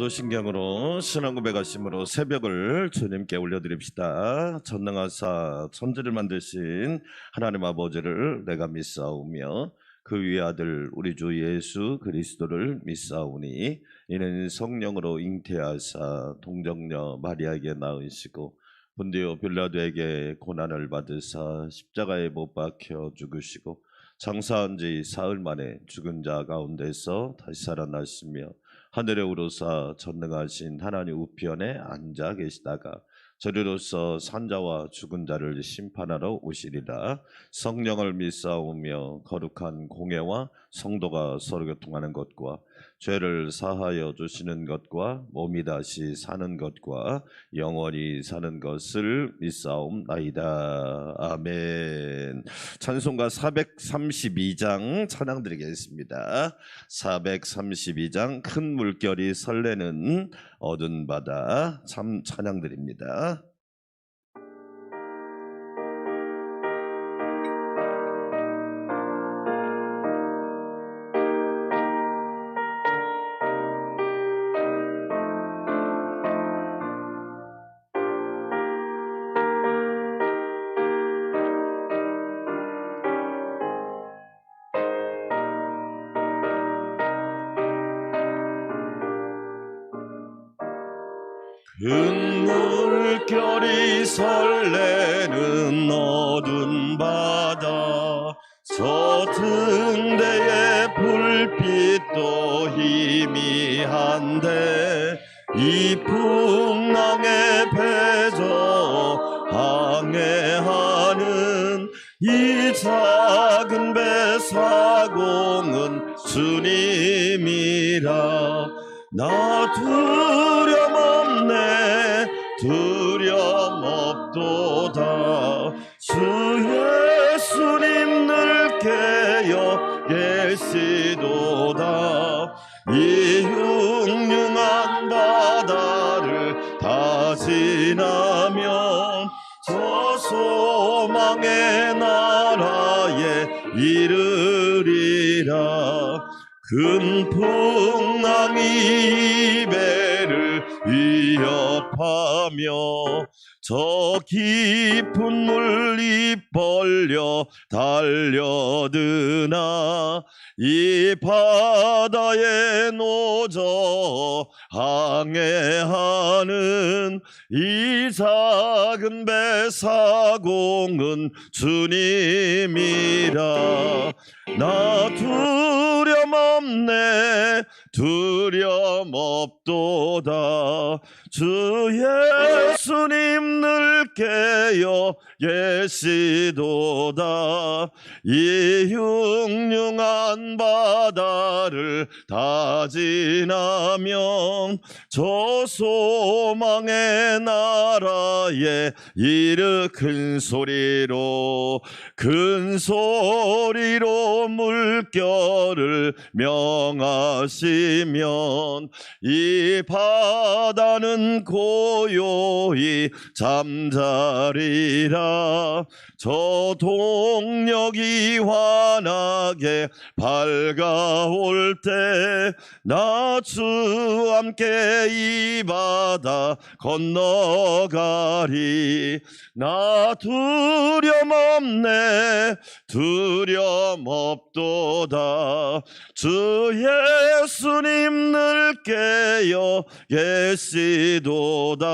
사도신경으로 신앙 고백하심으로 새벽을 주님께 올려드립시다. 전능하사 천지를 만드신 하나님 아버지를 내가 믿사오며 그 위의 아들 우리 주 예수 그리스도를 믿사오니 이는 성령으로 잉태하사 동정녀 마리아에게 낳으시고 본디오 빌라도에게 고난을 받으사 십자가에 못 박혀 죽으시고 장사한 지 사흘 만에 죽은 자 가운데서 다시 살아나시며 하늘에 오르사 전능하신 하나님 우편에 앉아 계시다가 저리로서 산자와 죽은 자를 심판하러 오시리라. 성령을 믿사오며 거룩한 공회와 성도가 서로 교통하는 것과 죄를 사하여 주시는 것과 몸이 다시 사는 것과 영원히 사는 것을 믿사옵나이다. 아멘. 찬송가 432장 찬양 드리겠습니다. 432장 큰 물결이 설레는 어두운 바다 참 찬양 드립니다. 큰 물결이 설레는 어두운 바다 저 등대의 불빛도 희미한데 이 풍랑에 패져 항해하는 이 작은 배 사공은 주님이라. 나 두려움 없네 두려움 없도다 주 예수님 늘 깨어 계시도다. 이 흉흉한 바다를 다 지나면 저 소망의 나라에 이르리라. 큰 풍랑이 배를 위협하며 저 깊은 물이 벌려 달려드나 이 바다에 노저 항해하는 이 작은 배 사공은 주님이라. 나 두려움 없네 두려움 없도다 주 예수님 늘 깨어 계시도다. 이 흉흉한 바다를 다 지나면 저 소망의 나라에 이르 큰 소리로 물결을 명하시면 이 바다는 고요히 잠자리라. 저 동력이 환하게 밝아올 때 나 주 함께 이 바다 건너가리. 나 두려움 없네 두려움 없도다 주 예수님 늘 깨어 계시도다.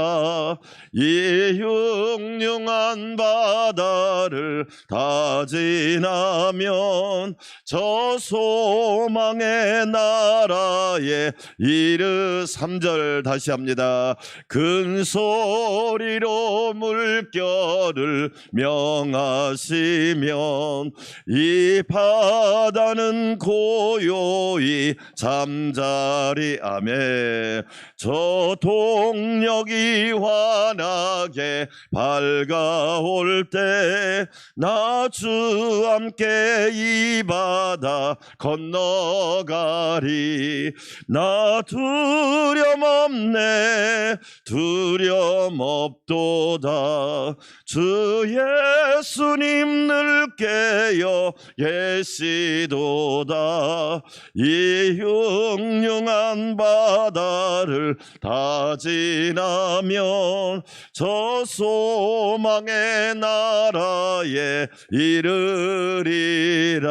이 흉흉한 바다를 다 지나면 저 소망의 나라에 이르. 3절 다시 합니다. 큰 소리로 물결을 명하시면 이 바다는 고요히 잠자리. 아멘. 저 동력이 환하게 밝아올 때 나 주 함께 이 바다 건너가리. 나 두려움 없네 두려움 없도다 주 예수님 늘 깨어 계시도다. 이 흉흉한 바다를 다 지나면 저 소망의 나라에 이르리라.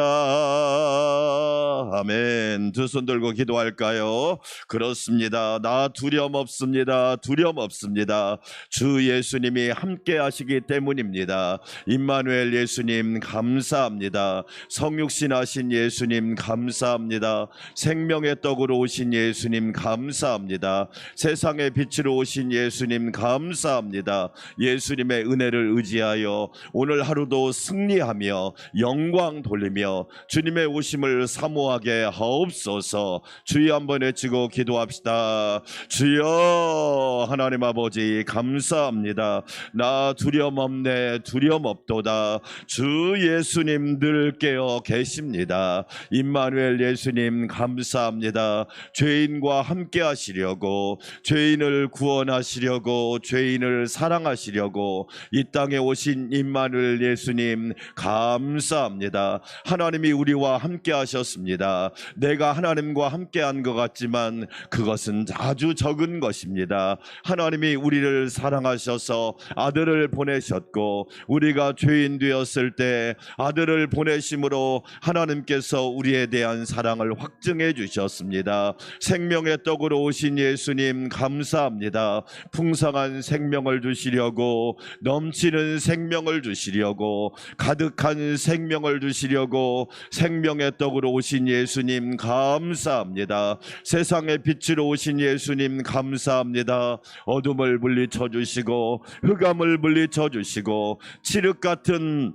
아멘. 두 손 들고 기도할까요? 그렇습니다. 나 두려움 없습니다. 두려움 없습니다. 주 예수님이 함께 하시기 때문입니다. 임마누엘 예수님 감사합니다. 성육신 하신 예수님 감사합니다. 생명의 떡으로 오신 예수님 감사합니다. 세상의 빛으로 오신 예수님 감사합니다. 예수님의 은혜를 의지하여 오늘 하루도 승리하며 영광 돌리며 주님의 오심을 사모하게 하옵소서. 주여 한번 외치고 기도합시다. 주여 하나님 아버지 감사합니다. 나 두려움 없네. 두려움 없도다. 주 예수님 늘 깨어 계십니다. 임마누엘 예수님 감사합니다. 죄인과 함께 하시려고, 죄인을 구원하시려고, 죄인을 사랑하시려고 이 땅에 오신 임마누엘 예수님 감사합니다. 하나님이 우리와 함께 하셨습니다. 내가 하나님과 함께 한 것 같지만 그것은 아주 적은 것입니다. 하나님이 우리를 사랑하셔서 아들을 보내셨고, 우리가 죄인 되었을 때 아들을 보내심으로 하나님께서 우리에 대한 사랑을 확증해 주셨습니다. 생명의 떡으로 오신 예수님 감사합니다. 풍성한 생명을 주시려고, 넘치는 생명을 주시려고, 가득한 생명을 주시려고 생명의 떡으로 오신 예수님 감사합니다. 세상의 빛으로 오신 예수님 감사합니다. 어둠을 물리쳐 주시고, 흑암을 물리쳐 주시고, 칠흑 같은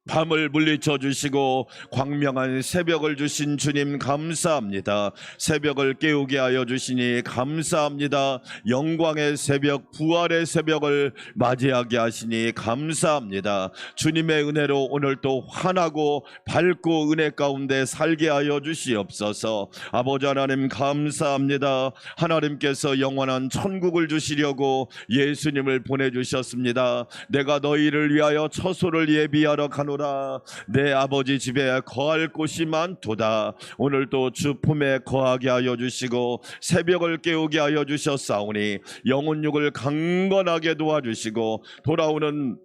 밤을 물리쳐 주시고 광명한 새벽을 주신 주님 감사합니다. 새벽을 깨우게 하여 주시니 감사합니다. 영광의 새벽, 부활의 새벽을 맞이하게 하시니 감사합니다. 주님의 은혜로 오늘 또 환하고 밝고 은혜 가운데 살게 하여 주시옵소서. 아버지 하나님 감사합니다. 하나님께서 영원한 천국을 주시려고 예수님을 보내주셨습니다. 내가 너희를 위하여 처소를 예비하러 가노라. 내 아버지 집에 거할 곳이 많도다. 오늘도 주 품에 거하게 하여 주시고 새벽을 깨우게 하여 주셨사오니 영혼육을 강건하게 도와주시고 돌아오는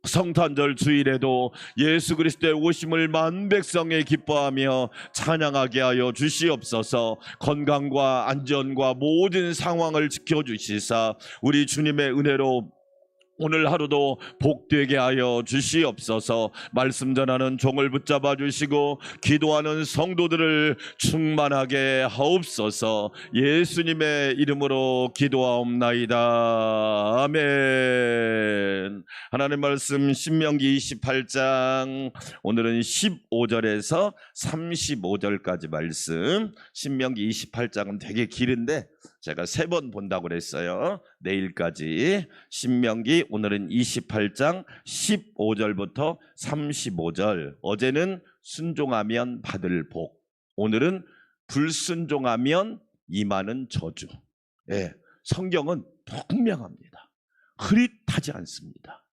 성탄절 주일에도 예수 그리스도의 오심을 만 백성에 기뻐하며 찬양하게 하여 주시옵소서. 건강과 안전과 모든 상황을 지켜주시사 우리 주님의 은혜로 오늘 하루도 복되게 하여 주시옵소서. 말씀 전하는 종을 붙잡아 주시고 기도하는 성도들을 충만하게 하옵소서. 예수님의 이름으로 기도하옵나이다. 아멘. 하나님 말씀 신명기 28장 오늘은 15절에서 35절까지 말씀. 신명기 28장은 되게 길은데 제가 3번 본다고 그랬어요. 내일까지. 신명기 오늘은 28장 15절부터 35절. 어제는 순종하면 받을 복, 오늘은 불순종하면 임하는 저주. 예, 성경은 분명합니다. 흐릿하지 않습니다.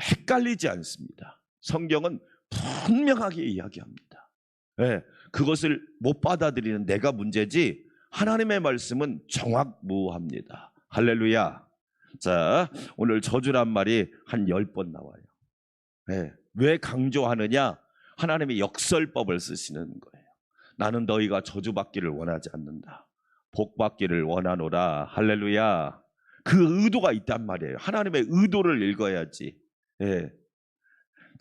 헷갈리지 않습니다. 성경은 분명하게 이야기합니다. 예, 그것을 못 받아들이는 내가 문제지 하나님의 말씀은 정확무합니다. 할렐루야. 자, 오늘 저주란 말이 한 10번 나와요. 네. 왜 강조하느냐? 하나님이 역설법을 쓰시는 거예요. 나는 너희가 저주받기를 원하지 않는다. 복받기를 원하노라. 할렐루야. 그 의도가 있단 말이에요. 하나님의 의도를 읽어야지. 네.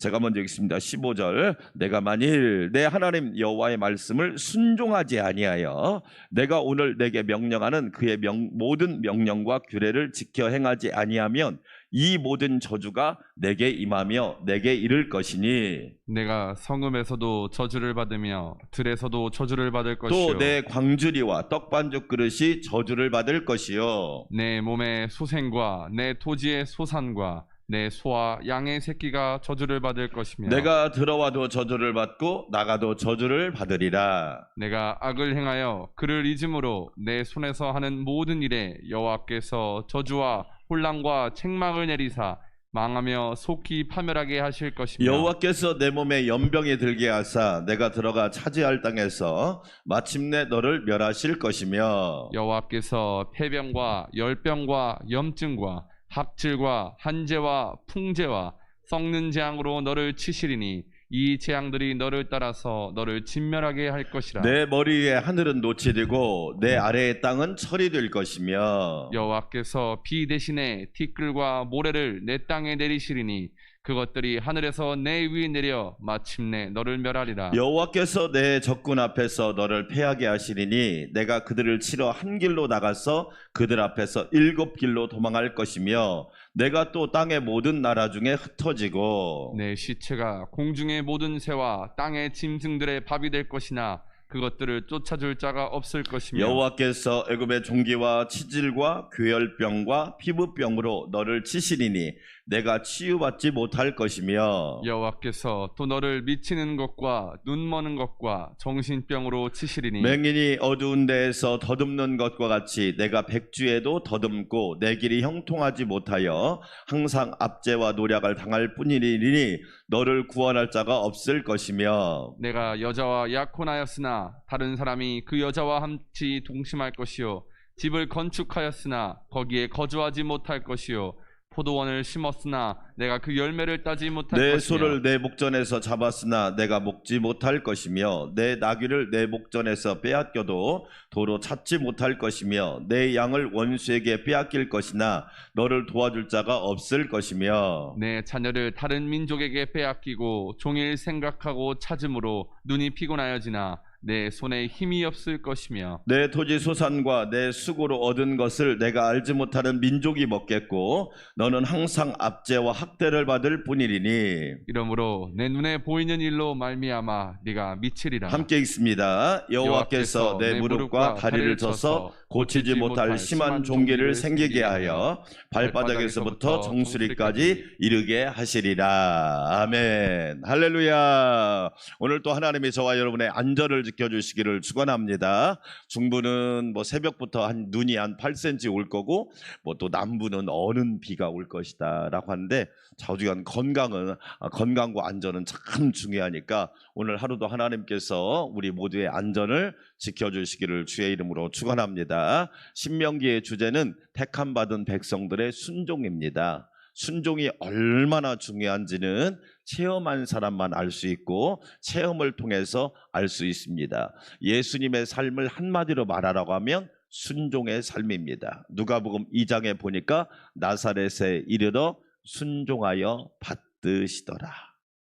제가 먼저 읽습니다. 15절. 내가 만일 내 하나님 여호와의 말씀을 순종하지 아니하여 내가 오늘 내게 명령하는 그의 모든 명령과 규례를 지켜 행하지 아니하면 이 모든 저주가 내게 임하며 내게 이를 것이니 내가 성읍에서도 저주를 받으며 들에서도 저주를 받을 것이요 또 내 광주리와 떡반죽 그릇이 저주를 받을 것이요 내 몸의 소생과 내 토지의 소산과 내 소와 양의 새끼가 저주를 받을 것이며 내가 들어와도 저주를 받고 나가도 저주를 받으리라. 내가 악을 행하여 그를 잊음으로 내 손에서 하는 모든 일에 여호와께서 저주와 혼란과 책망을 내리사 망하며 속히 파멸하게 하실 것이며 여호와께서 내 몸에 연병이 들게 하사 내가 들어가 차지할 땅에서 마침내 너를 멸하실 것이며 여호와께서 폐병과 열병과 염증과 학질과 한재와 풍재와 썩는 재앙으로 너를 치시리니 이 재앙들이 너를 따라서 너를 진멸하게 할 것이라. 내 머리 위에 하늘은 노치리고 내 아래의 땅은 철이 될 것이며 여호와께서 비 대신에 티끌과 모래를 내 땅에 내리시리니 그것들이 하늘에서 내 위에 내려 마침내 너를 멸하리라. 여호와께서 내 적군 앞에서 너를 패하게 하시리니 내가 그들을 치러 한 길로 나가서 그들 앞에서 7길로 도망할 것이며 내가 또 땅의 모든 나라 중에 흩어지고 내 시체가 공중의 모든 새와 땅의 짐승들의 밥이 될 것이나 그것들을 쫓아줄 자가 없을 것이며 여호와께서 애굽의 종기와 치질과 괴혈병과 피부병으로 너를 치시리니 내가 치유받지 못할 것이며 여호와께서 또 너를 미치는 것과 눈 머는 것과 정신병으로 치시리니 맹인이 어두운 데에서 더듬는 것과 같이 내가 백주에도 더듬고 내 길이 형통하지 못하여 항상 압제와 노략을 당할 뿐이니 너를 구원할 자가 없을 것이며 내가 여자와 약혼하였으나 다른 사람이 그 여자와 함께 동심할 것이요 집을 건축하였으나 거기에 거주하지 못할 것이요 포도원을 심었으나 내가 그 열매를 따지 못할 내 것이며 소를 내 목전에서 잡았으나 내가 먹지 못할 것이며 내 나귀를 내 목전에서 빼앗겨도 도로 찾지 못할 것이며 내 양을 원수에게 빼앗길 것이나 너를 도와줄 자가 없을 것이며 내 자녀를 다른 민족에게 빼앗기고 종일 생각하고 찾음으로 눈이 피곤하여지나 내 손에 힘이 없을 것이며 내 토지 소산과 내 수고로 얻은 것을 내가 알지 못하는 민족이 먹겠고 너는 항상 압제와 학대를 받을 뿐이리니 이러므로 내 눈에 보이는 일로 말미암아 네가 미치리라. 함께 읽습니다. 여호와께서 내 무릎과 다리를 쳐서 고치지 못할 심한 종기를 생기게 하여 발바닥에서부터 정수리까지 이르게 하시리라. 아멘. 할렐루야. 오늘 또 하나님이 저와 여러분의 안전을 지켜주시기를 축원합니다. 중부는 새벽부터 눈이 한 8cm 올 거고 또 남부는 어는 비가 올 것이다라고 하는데 좌우지간 건강과 안전은 참 중요하니까 오늘 하루도 하나님께서 우리 모두의 안전을 지켜주시기를 주의 이름으로 축원합니다. 신명기의 주제는 택함 받은 백성들의 순종입니다. 순종이 얼마나 중요한지는 체험한 사람만 알 수 있고 체험을 통해서 알 수 있습니다. 예수님의 삶을 한마디로 말하라고 하면 순종의 삶입니다. 누가복음 2장에 보니까 나사렛에 이르러 순종하여 받드시더라.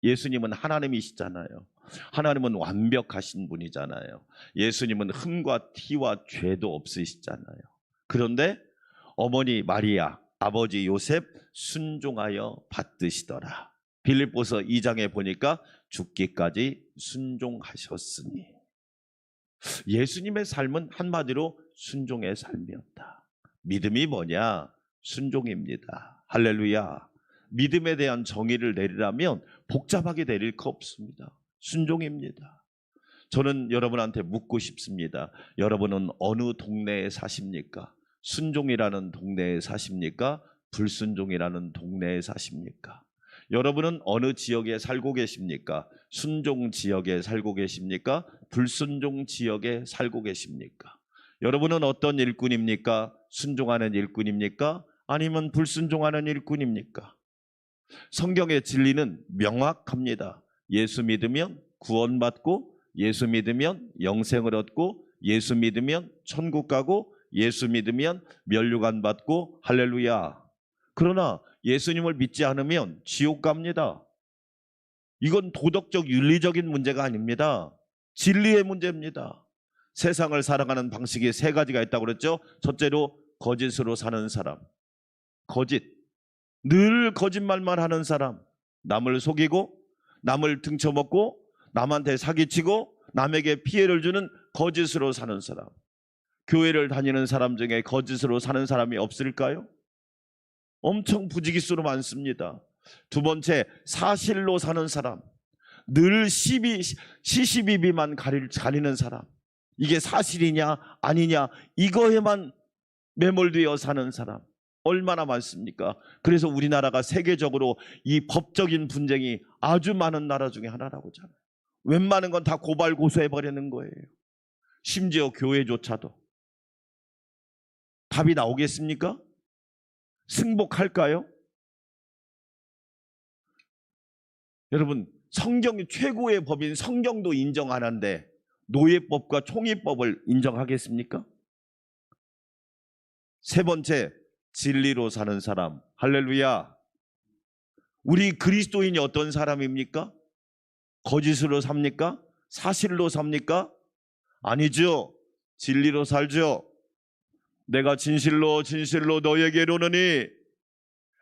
예수님은 하나님이시잖아요. 하나님은 완벽하신 분이잖아요. 예수님은 흠과 티와 죄도 없으시잖아요. 그런데 어머니 마리아, 아버지 요셉 순종하여 받드시더라. 빌립보서 2장에 보니까 죽기까지 순종하셨으니 예수님의 삶은 한마디로 순종의 삶이었다. 믿음이 뭐냐? 순종입니다. 할렐루야. 믿음에 대한 정의를 내리라면 복잡하게 내릴 거 없습니다. 순종입니다. 저는 여러분한테 묻고 싶습니다. 여러분은 어느 동네에 사십니까? 순종이라는 동네에 사십니까? 불순종이라는 동네에 사십니까? 여러분은 어느 지역에 살고 계십니까? 순종 지역에 살고 계십니까? 불순종 지역에 살고 계십니까? 여러분은 어떤 일꾼입니까? 순종하는 일꾼입니까? 아니면 불순종하는 일꾼입니까? 성경의 진리는 명확합니다. 예수 믿으면 구원받고 예수 믿으면 영생을 얻고 예수 믿으면 천국 가고 예수 믿으면 면류관 받고 할렐루야. 그러나 예수님을 믿지 않으면 지옥 갑니다. 이건 도덕적 윤리적인 문제가 아닙니다. 진리의 문제입니다. 세상을 살아가는 방식이 3가지가 있다고 그랬죠. 첫째로 거짓으로 사는 사람. 거짓. 늘 거짓말만 하는 사람. 남을 속이고 남을 등쳐먹고 남한테 사기치고 남에게 피해를 주는 거짓으로 사는 사람. 교회를 다니는 사람 중에 거짓으로 사는 사람이 없을까요? 엄청 부지기수로 많습니다. 두 번째, 사실로 사는 사람. 늘 시시비비만 가리는 사람. 이게 사실이냐 아니냐 이거에만 매몰되어 사는 사람. 얼마나 많습니까? 그래서 우리나라가 세계적으로 이 법적인 분쟁이 아주 많은 나라 중에 하나라고 하잖아요. 웬만한 건 다 고발 고소해버리는 거예요. 심지어 교회조차도. 답이 나오겠습니까? 승복할까요? 여러분, 성경이 최고의 법인 성경도 인정 안 한데 노예법과 총위법을 인정하겠습니까? 세 번째, 진리로 사는 사람. 할렐루야. 우리 그리스도인이 어떤 사람입니까? 거짓으로 삽니까? 사실로 삽니까? 아니죠. 진리로 살죠. 내가 진실로 너에게 이르노니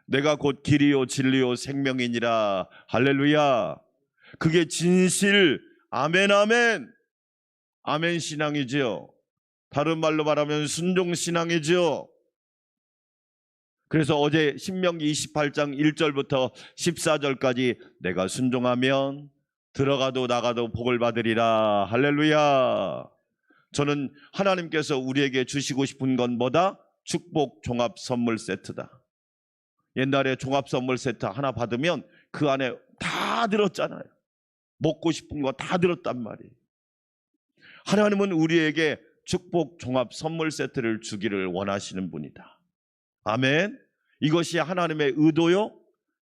내가 곧 길이요 진리요 생명이니라. 할렐루야. 그게 진실. 아멘 아멘. 아멘 신앙이지요. 다른 말로 말하면 순종 신앙이지요. 그래서 어제 신명기 28장 1절부터 14절까지 내가 순종하면 들어가도 나가도 복을 받으리라. 할렐루야. 저는 하나님께서 우리에게 주시고 싶은 건 뭐다? 축복 종합 선물 세트다. 옛날에 종합 선물 세트 하나 받으면 그 안에 다 들었잖아요. 먹고 싶은 거 다 들었단 말이에요. 하나님은 우리에게 축복 종합 선물 세트를 주기를 원하시는 분이다. 아멘. 이것이 하나님의 의도요,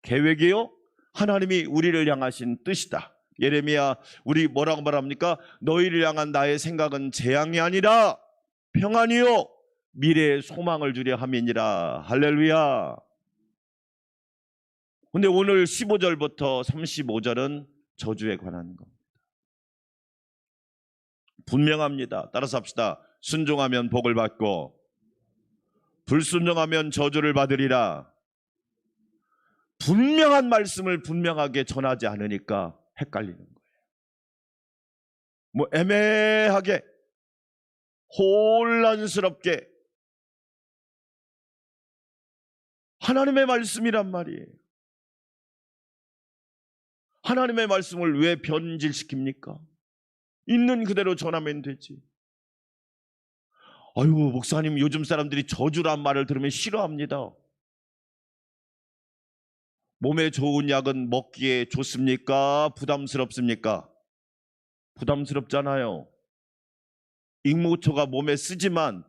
계획이요, 하나님이 우리를 향하신 뜻이다. 예레미야, 우리 뭐라고 말합니까? 너희를 향한 나의 생각은 재앙이 아니라 평안이요 미래의 소망을 주려 함이니라. 할렐루야. 근데 오늘 15절부터 35절은 저주에 관한 겁니다. 분명합니다. 따라서 합시다. 순종하면 복을 받고 불순종하면 저주를 받으리라. 분명한 말씀을 분명하게 전하지 않으니까 헷갈리는 거예요. 뭐 애매하게 혼란스럽게 하나님의 말씀이란 말이에요. 하나님의 말씀을 왜 변질시킵니까? 있는 그대로 전하면 되지. 아유, 목사님, 요즘 사람들이 저주란 말을 들으면 싫어합니다. 몸에 좋은 약은 먹기에 좋습니까? 부담스럽습니까? 부담스럽잖아요. 익모초가 몸에 쓰지만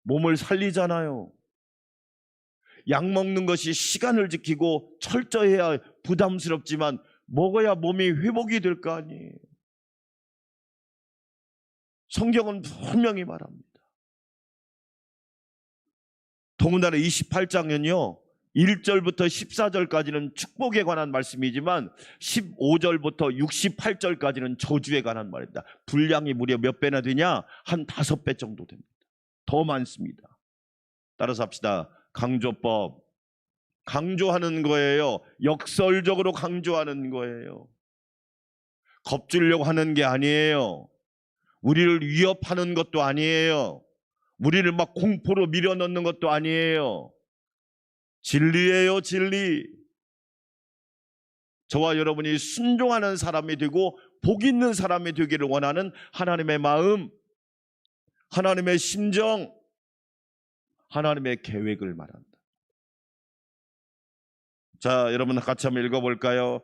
몸을 살리잖아요. 약 먹는 것이 시간을 지키고 철저해야 부담스럽지만 먹어야 몸이 회복이 될 거 아니에요. 성경은 분명히 말합니다. 더군다나 28장은요 1절부터 14절까지는 축복에 관한 말씀이지만 15절부터 68절까지는 저주에 관한 말입니다. 분량이 무려 몇 배나 되냐? 한 5배 정도 됩니다. 더 많습니다. 따라서 합시다. 강조법. 강조하는 거예요. 역설적으로 강조하는 거예요. 겁주려고 하는 게 아니에요. 우리를 위협하는 것도 아니에요. 우리를 막 공포로 밀어넣는 것도 아니에요. 진리예요, 진리. 저와 여러분이 순종하는 사람이 되고 복 있는 사람이 되기를 원하는 하나님의 마음, 하나님의 심정, 하나님의 계획을 말한다. 자, 여러분 같이 한번 읽어볼까요?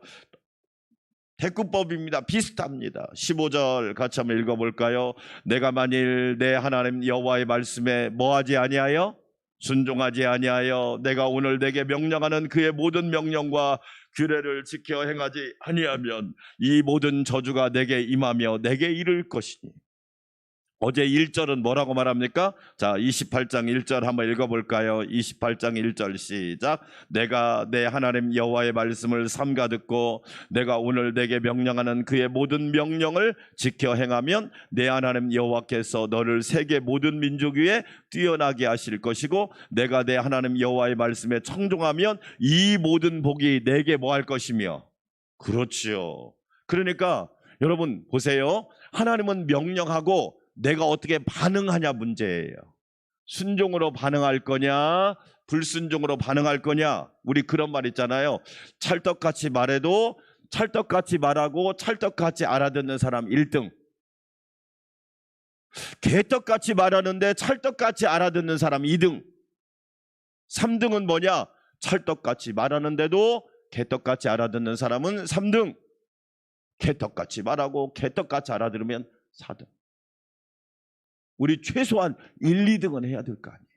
대꾸법입니다. 비슷합니다. 15절 같이 한번 읽어볼까요? 내가 만일 내 하나님 여호와의 말씀에 뭐하지 아니하여? 순종하지 아니하여 내가 오늘 내게 명령하는 그의 모든 명령과 규례를 지켜 행하지 아니하면 이 모든 저주가 내게 임하며 내게 이를 것이니. 어제 1절은 뭐라고 말합니까? 자, 28장 1절 한번 읽어볼까요? 28장 1절 시작. 내가 내 하나님 여호와의 말씀을 삼가 듣고 내가 오늘 내게 명령하는 그의 모든 명령을 지켜 행하면 내 하나님 여호와께서 너를 세계 모든 민족 위에 뛰어나게 하실 것이고 내가 내 하나님 여호와의 말씀에 청종하면 이 모든 복이 내게 뭐 할 것이며. 그렇지요. 그러니까 여러분 보세요. 하나님은 명령하고 내가 어떻게 반응하냐 문제예요. 순종으로 반응할 거냐 불순종으로 반응할 거냐. 우리 그런 말 있잖아요. 찰떡같이 말해도 찰떡같이 말하고 찰떡같이 알아듣는 사람 1등, 개떡같이 말하는데 찰떡같이 알아듣는 사람 2등. 3등은 뭐냐? 찰떡같이 말하는데도 개떡같이 알아듣는 사람은 3등. 개떡같이 말하고 개떡같이 알아들으면 4등. 우리 최소한 1, 2등은 해야 될 거 아니에요.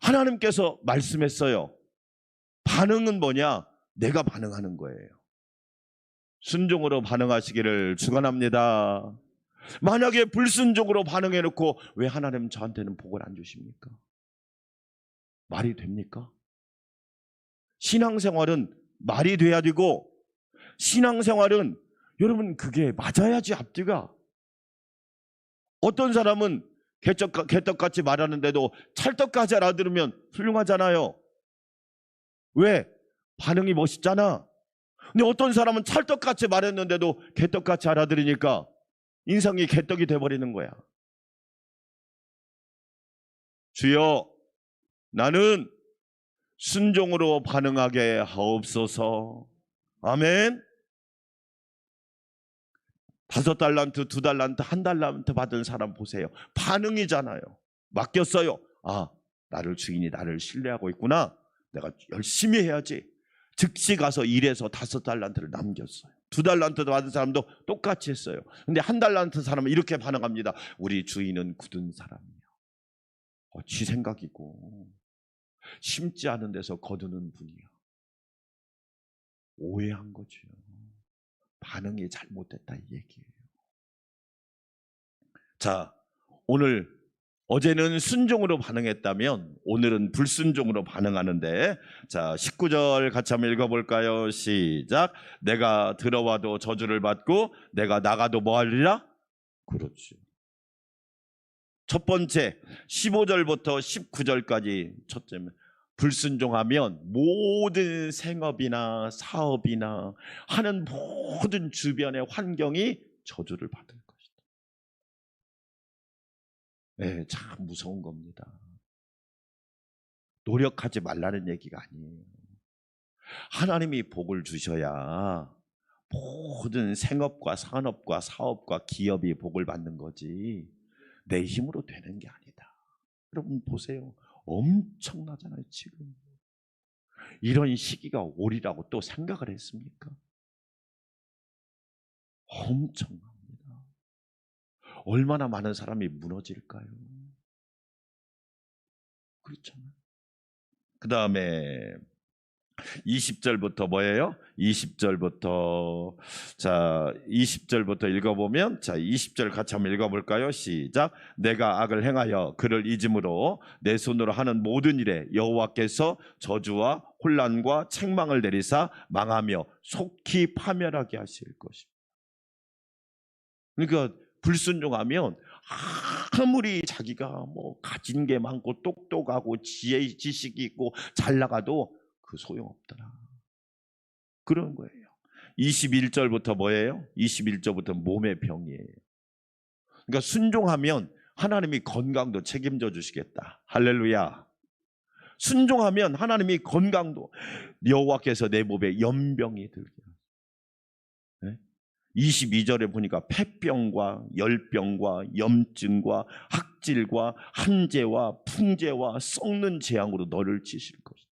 하나님께서 말씀했어요. 반응은 뭐냐? 내가 반응하는 거예요. 순종으로 반응하시기를 축원합니다. 만약에 불순종으로 반응해놓고 왜 하나님 저한테는 복을 안 주십니까? 말이 됩니까? 신앙생활은 말이 돼야 되고, 신앙생활은 여러분 그게 맞아야지 앞뒤가. 어떤 사람은 개떡같이 말하는데도 찰떡같이 알아들으면 훌륭하잖아요. 왜? 반응이 멋있잖아. 근데 어떤 사람은 찰떡같이 말했는데도 개떡같이 알아들으니까 인성이 개떡이 돼버리는 거야. 주여, 나는 순종으로 반응하게 하옵소서. 아멘. 5달란트, 2달란트, 1달란트 받은 사람 보세요. 반응이잖아요. 맡겼어요. 아, 나를 주인이 나를 신뢰하고 있구나. 내가 열심히 해야지. 즉시 가서 일해서 5달란트를 남겼어요. 2달란트 받은 사람도 똑같이 했어요. 근데 1달란트 사람은 이렇게 반응합니다. 우리 주인은 굳은 사람이야. 지 생각이고 심지 않은 데서 거두는 분이야. 오해한 거죠. 반응이 잘못됐다 이 얘기예요. 자, 오늘 어제는 순종으로 반응했다면 오늘은 불순종으로 반응하는데, 자 19절 같이 한번 읽어볼까요? 시작. 내가 들어와도 저주를 받고 내가 나가도 뭐하리라? 그렇죠. 첫 번째 15절부터 19절까지 첫째는 불순종하면 모든 생업이나 사업이나 하는 모든 주변의 환경이 저주를 받을 것이다. 네, 참 무서운 겁니다. 노력하지 말라는 얘기가 아니에요. 하나님이 복을 주셔야 모든 생업과 산업과 사업과 기업이 복을 받는 거지 내 힘으로 되는 게 아니다. 여러분 보세요. 엄청나잖아요. 지금 이런 시기가 오리라고 또 생각을 했습니까? 엄청납니다. 얼마나 많은 사람이 무너질까요? 그렇잖아요. 그 다음에 20절부터 뭐예요? 20절부터 자 20절부터 읽어보면, 자 20절 같이 한번 읽어볼까요? 시작. 내가 악을 행하여 그를 잊음으로 내 손으로 하는 모든 일에 여호와께서 저주와 혼란과 책망을 내리사 망하며 속히 파멸하게 하실 것입니다. 그러니까 불순종하면 아무리 자기가 뭐 가진 게 많고 똑똑하고 지식이 있고 잘 나가도 그 소용없더라. 그런 거예요. 21절부터 뭐예요? 21절부터 몸의 병이에요. 그러니까 순종하면 하나님이 건강도 책임져 주시겠다. 할렐루야. 순종하면 하나님이 건강도, 여호와께서 내 몸에 연병이 들게. 네? 22절에 보니까 폐병과 열병과 염증과 학질과 한재와 풍재와 썩는 재앙으로 너를 치실 것이다.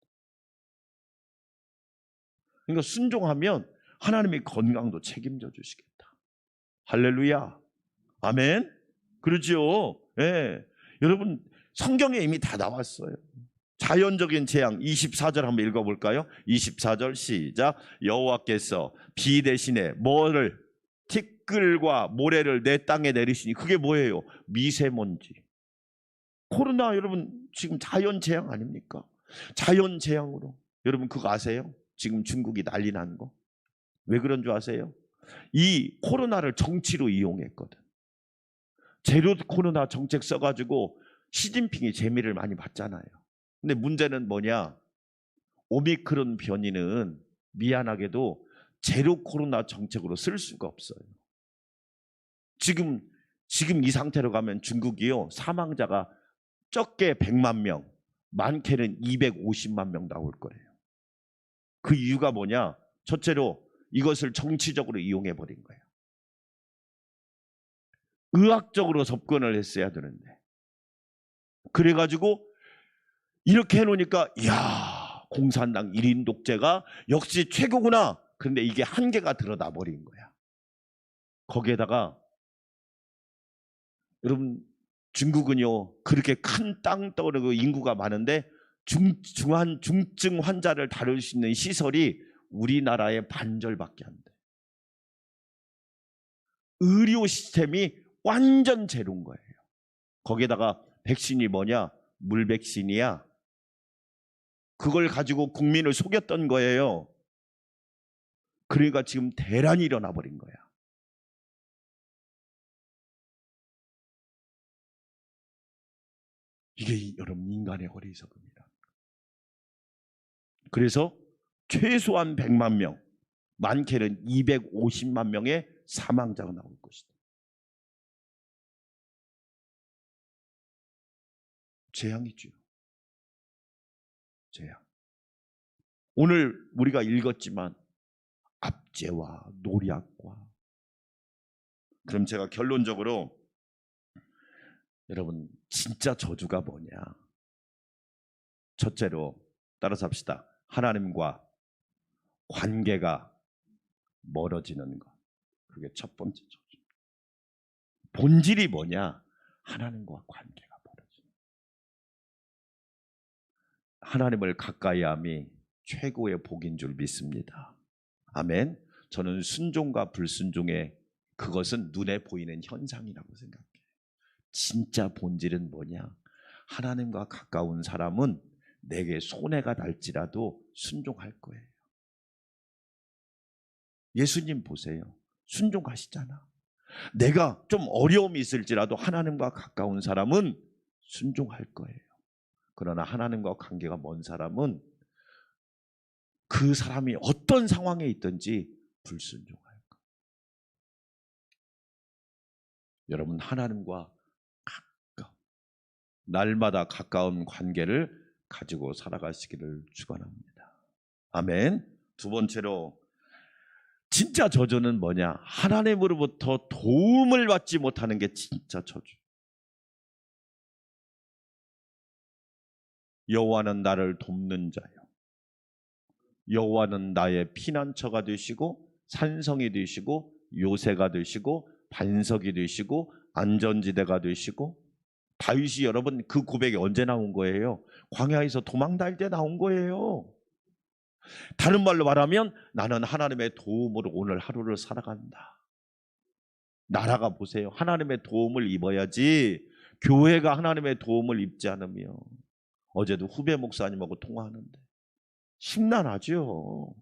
그러니까 순종하면 하나님이 건강도 책임져 주시겠다. 할렐루야. 아멘. 그렇죠. 예. 여러분 성경에 이미 다 나왔어요. 자연적인 재앙 24절 한번 읽어볼까요? 24절 시작. 여호와께서 비 대신에 뭐를? 티끌과 모래를 내 땅에 내리시니, 그게 뭐예요? 미세먼지. 코로나 여러분 지금 자연재앙 아닙니까? 자연재앙으로 여러분 그거 아세요? 지금 중국이 난리 난 거. 왜 그런 줄 아세요? 이 코로나를 정치로 이용했거든. 제로 코로나 정책 써가지고 시진핑이 재미를 많이 봤잖아요. 근데 문제는 뭐냐? 오미크론 변이는 미안하게도 제로 코로나 정책으로 쓸 수가 없어요. 지금 이 상태로 가면 중국이요, 사망자가 적게 100만 명, 많게는 250만 명 나올 거예요. 그 이유가 뭐냐? 첫째로 이것을 정치적으로 이용해 버린 거예요. 의학적으로 접근을 했어야 되는데, 그래가지고 이렇게 해놓으니까 이야, 공산당 1인 독재가 역시 최고구나. 그런데 이게 한계가 드러나 버린 거야. 거기에다가 여러분, 중국은요 그렇게 큰 땅 떠오르고 인구가 많은데 중증 환자를 다룰 수 있는 시설이 우리나라의 반절밖에 안 돼. 의료 시스템이 완전 제로인 거예요. 거기에다가 백신이 뭐냐? 물백신이야. 그걸 가지고 국민을 속였던 거예요. 그러니까 지금 대란이 일어나 버린 거야. 이게 여러분 인간의 어리석음이다. 그래서 최소한 100만 명, 많게는 250만 명의 사망자가 나올 것이다. 재앙이죠. 재앙. 오늘 우리가 읽었지만 압제와 노략과, 그럼 제가 결론적으로 여러분 진짜 저주가 뭐냐? 첫째로 따라서 합시다. 하나님과 관계가 멀어지는 것. 그게 첫 번째 저주. 본질이 뭐냐? 하나님과 관계가 멀어지는 것. 하나님을 가까이 함이 최고의 복인 줄 믿습니다. 아멘. 저는 순종과 불순종의 그것은 눈에 보이는 현상이라고 생각해요. 진짜 본질은 뭐냐? 하나님과 가까운 사람은 내게 손해가 날지라도 순종할 거예요. 예수님 보세요. 순종하시잖아. 내가 좀 어려움이 있을지라도 하나님과 가까운 사람은 순종할 거예요. 그러나 하나님과 관계가 먼 사람은 그 사람이 어떤 상황에 있든지 불순종할 거예요. 여러분, 하나님과 날마다 가까운 관계를 가지고 살아가시기를 축원합니다. 아멘. 두 번째로 진짜 저주는 뭐냐? 하나님으로부터 도움을 받지 못하는 게 진짜 저주. 여호와는 나를 돕는 자요. 여호와는 나의 피난처가 되시고 산성이 되시고 요새가 되시고 반석이 되시고 안전지대가 되시고. 다윗이 여러분 그 고백이 언제 나온 거예요? 광야에서 도망다닐 때 나온 거예요. 다른 말로 말하면 나는 하나님의 도움으로 오늘 하루를 살아간다. 나라가 보세요. 하나님의 도움을 입어야지 교회가 하나님의 도움을 입지 않으면. 어제도 후배 목사님하고 통화하는데 심란하죠.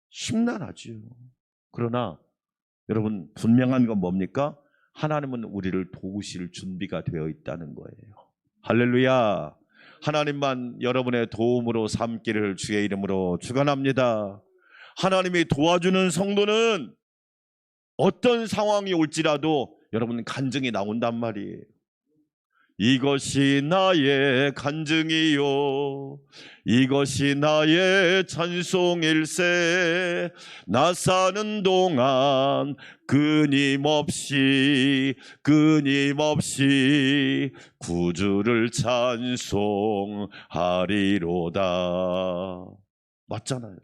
심란하죠. 그러나 여러분 분명한 건 뭡니까? 하나님은 우리를 도우실 준비가 되어 있다는 거예요. 할렐루야. 하나님만 여러분의 도움으로 삼기를 주의 이름으로 축원합니다. 하나님이 도와주는 성도는 어떤 상황이 올지라도 여러분 간증이 나온단 말이에요. 이것이 나의 간증이요, 이것이 나의 찬송일세. 나 사는 동안 끊임없이 구주를 찬송하리로다. 맞잖아요.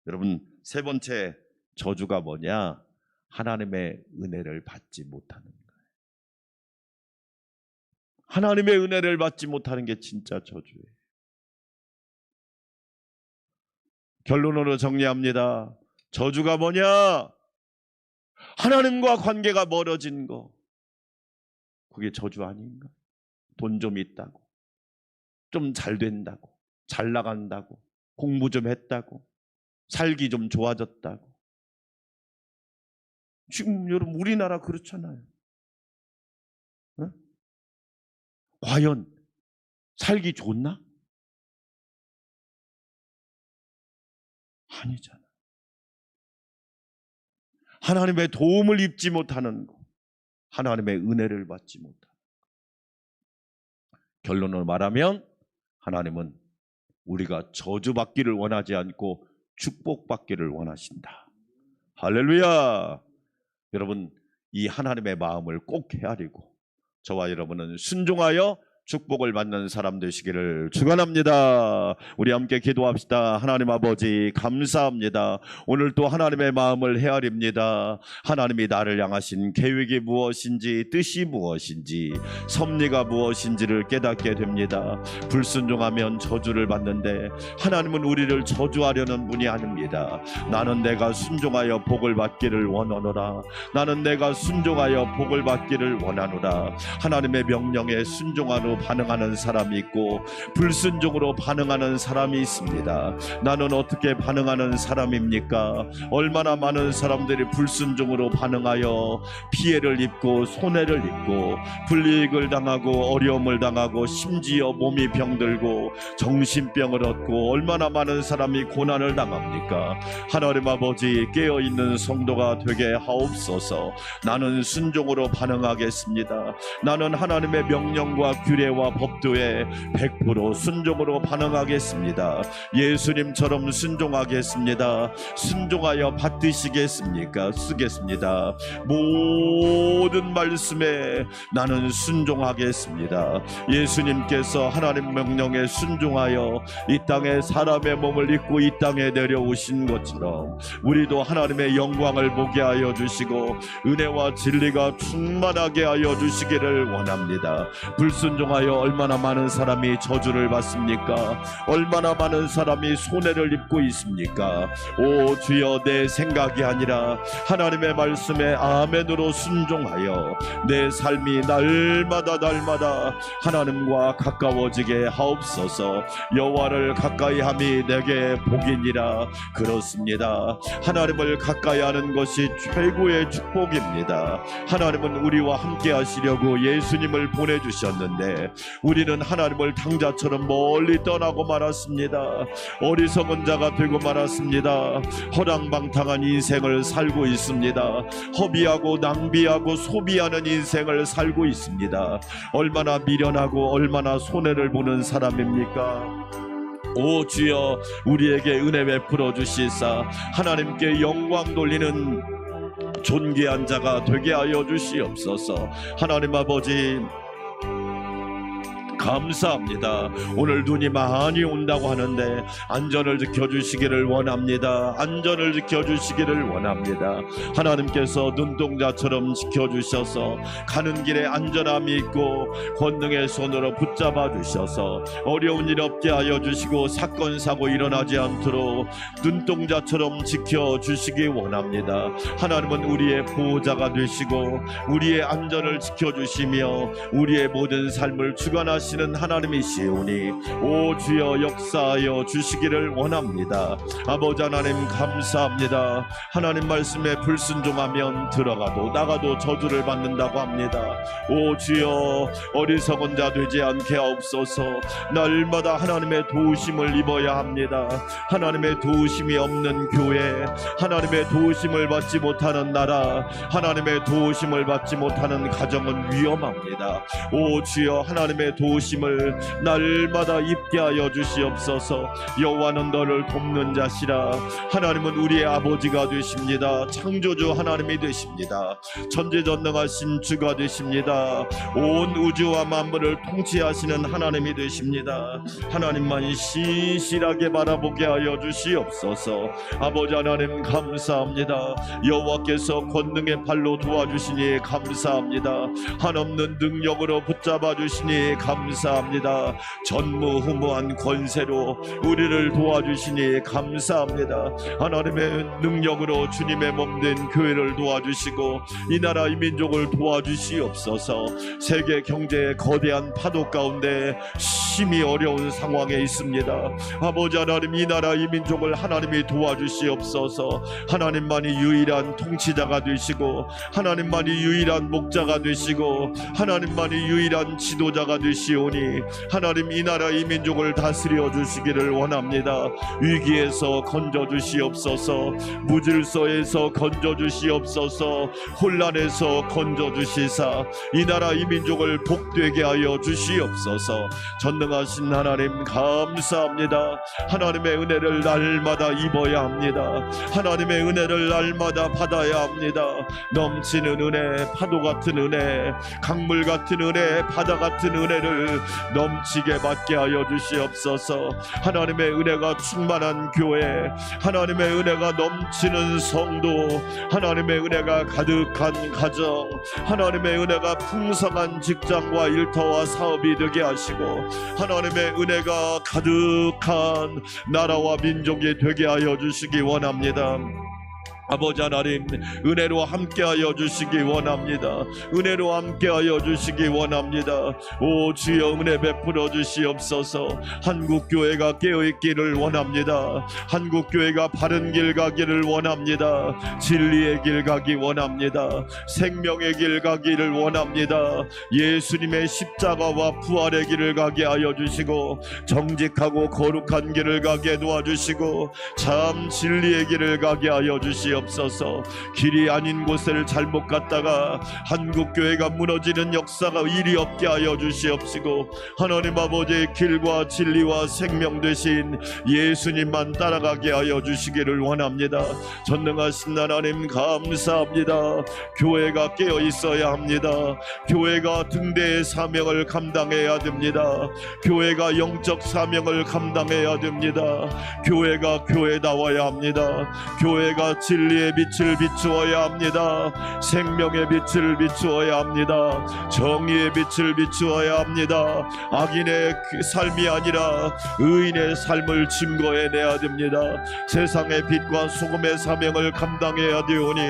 여러분, 세 번째 저주가 뭐냐? 하나님의 은혜를 받지 못하는 거예요. 하나님의 은혜를 받지 못하는 게 진짜 저주예요. 결론으로 정리합니다. 저주가 뭐냐? 하나님과 관계가 멀어진 거. 그게 저주 아닌가? 돈 좀 있다고, 좀 잘 된다고, 잘 나간다고, 공부 좀 했다고, 살기 좀 좋아졌다고. 지금 여러분 우리나라 그렇잖아요. 어? 과연 살기 좋나? 아니잖아. 하나님의 도움을 입지 못하는 것, 하나님의 은혜를 받지 못하는 것. 결론을 말하면 하나님은 우리가 저주받기를 원하지 않고 축복받기를 원하신다. 할렐루야. 여러분, 이 하나님의 마음을 꼭 헤아리고 저와 여러분은 순종하여 축복을 받는 사람 되시기를 축원합니다. 우리 함께 기도합시다. 하나님 아버지 감사합니다. 오늘 또 하나님의 마음을 헤아립니다. 하나님이 나를 향하신 계획이 무엇인지, 뜻이 무엇인지, 섭리가 무엇인지를 깨닫게 됩니다. 불순종하면 저주를 받는데 하나님은 우리를 저주하려는 분이 아닙니다. 나는 내가 순종하여 복을 받기를 원하노라. 나는 내가 순종하여 복을 받기를 원하노라. 하나님의 명령에 순종하는 반응하는 사람이 있고 불순종으로 반응하는 사람이 있습니다. 나는 어떻게 반응하는 사람입니까? 얼마나 많은 사람들이 불순종으로 반응하여 피해를 입고 손해를 입고 불이익을 당하고 어려움을 당하고 심지어 몸이 병들고 정신병을 얻고 얼마나 많은 사람이 고난을 당합니까? 하나님 아버지 깨어있는 성도가 되게 하옵소서. 나는 순종으로 반응하겠습니다. 나는 하나님의 명령과 규례와 법도에 100% 순종으로 반응하겠습니다. 예수님처럼 순종하겠습니다. 순종하여 받으시겠습니까? 쓰겠습니다. 모든 말씀에 나는 순종하겠습니다. 예수님께서 하나님 명령에 순종하여 이 땅에 사람의 몸을 입고 이 땅에 내려오신 것처럼 우리도 하나님의 영광을 보게 하여 주시고 은혜와 진리가 충만하게 하여 주시기를 원합니다. 불순종하여 얼마나 많은 사람이 저주를 받습니까? 얼마나 많은 사람이 손해를 입고 있습니까? 오 주여, 내 생각이 아니라 하나님의 말씀에 아멘으로 순종하여 내 삶이 날마다 하나님과 가까워지게 하옵소서. 여호와를 가까이함이 내게 복이니라. 그렇습니다. 하나님을 가까이 하는 것이 최고의 축복입니다. 하나님은 우리와 함께 하시려고 예수님을 보내주셨는데 우리는 하나님을 당자처럼 멀리 떠나고 말았습니다. 어리석은 자가 되고 말았습니다. 허랑방탕한 인생을 살고 있습니다. 허비하고 낭비하고 소비하는 인생을 살고 있습니다. 얼마나 미련하고 얼마나 손해를 보는 사람입니까? 오 주여, 우리에게 은혜 베풀어 주시사 하나님께 영광 돌리는 존귀한 자가 되게 하여 주시옵소서. 하나님 아버지 감사합니다. 오늘 눈이 많이 온다고 하는데 안전을 지켜주시기를 원합니다. 안전을 지켜주시기를 원합니다. 하나님께서 눈동자처럼 지켜주셔서 가는 길에 안전함이 있고 권능의 손으로 붙잡아 주셔서 어려운 일 없게 하여 주시고 사건 사고 일어나지 않도록 눈동자처럼 지켜주시기 원합니다. 하나님은 우리의 보호자가 되시고 우리의 안전을 지켜주시며 우리의 모든 삶을 주관하시는 하나님이시오니 오 주여 역사하여 주시기를 원합니다. 아버지 하나님 감사합니다. 하나님 말씀에 불순종하면 들어가도 나가도 저주를 받는다고 합니다. 오 주여, 어리석은 자 되지 않게 하옵소서. 날마다 하나님의 도우심을 입어야 합니다. 하나님의 도우심이 없는 교회, 하나님의 도우심을 받지 못하는 나라, 하나님의 도우심을 받지 못하는 가정은 위험합니다. 오 주여, 하나님의 도우심을 날마다 입게 하여 주시옵소서. 여호와는 너를 돕는 자시라. 하나님은 우리의 아버지가 되십니다. 창조주 하나님이 되십니다. 전지전능하신 주가 되십니다. 온 우주와 만물을 통치하시는 하나님이 되십니다. 하나님만 신실하게 바라보게 하여 주시옵소서. 아버지 하나님 감사합니다. 여호와께서 권능의 팔로 도와주시니 감사합니다. 한없는 능력으로 붙잡아 주시니 감사합니다. 전무후무한 권세로 우리를 도와주시니 감사합니다. 하나님의 능력으로 주님의 몸된 교회를 도와주시고 이 나라 이 민족을 도와주시옵소서. 세계 경제의 거대한 파도 가운데 심히 어려운 상황에 있습니다. 아버지 하나님, 이 나라 이 민족을 하나님이 도와주시옵소서. 하나님만이 유일한 통치자가 되시고 하나님만이 유일한 목자가 되시고 하나님만이 유일한 지도자가 되시오니 하나님 이 나라 이 민족을 다스려 주시기를 원합니다. 위기에서 건져 주시옵소서. 무질서에서 건져 주시옵소서. 혼란에서 건져 주시사 이 나라 이 민족을 복되게 하여 주시옵소서. 전능하신 전능하신 하나님 감사합니다. 하나님의 은혜를 날마다 입어야 합니다. 하나님의 은혜를 날마다 받아야 합니다. 넘치는 은혜, 파도 같은 은혜, 강물 같은 은혜, 바다 같은 은혜를 넘치게 받게 하여 주시옵소서. 하나님의 은혜가 충만한 교회, 하나님의 은혜가 넘치는 성도, 하나님의 은혜가 가득한 가정, 하나님의 은혜가 풍성한 직장과 일터와 사업이 되게 하시고, 하나님의 은혜가 가득한 나라와 민족이 되게 하여 주시기 원합니다. 아버지 하나님, 은혜로 함께하여 주시기 원합니다. 은혜로 함께하여 주시기 원합니다. 오 주여, 은혜 베풀어 주시옵소서. 한국교회가 깨어있기를 원합니다. 한국교회가 바른 길 가기를 원합니다. 진리의 길 가기 원합니다. 생명의 길 가기를 원합니다. 예수님의 십자가와 부활의 길을 가게 하여 주시고, 정직하고 거룩한 길을 가게 도와주시고, 참 진리의 길을 가게 하여 주시옵소서. 길이 아닌 곳을 잘못 갔다가 한국교회가 무너지는 역사가 일이 없게 하여 주시옵시고, 하나님 아버지의 길과 진리와 생명 되신 예수님만 따라가게 하여 주시기를 원합니다. 전능하신 하나님 감사합니다. 교회가 깨어 있어야 합니다. 교회가 등대의 사명을 감당해야 됩니다. 교회가 영적 사명을 감당해야 됩니다. 교회가 교회다워야 합니다. 교회가 진리의 빛을 비추어야 합니다. 생명의 빛을 비추어야 합니다. 정의의 빛을 비추어야 합니다. 악인의 삶이 아니라 의인의 삶을 증거해내야 됩니다. 세상의 빛과 소금의 사명을 감당해야 되오니,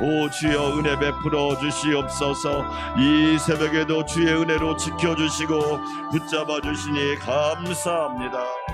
오 주여 은혜 베풀어 주시옵소서. 이 새벽에도 주의 은혜로 지켜주시고 붙잡아 주시니 감사합니다.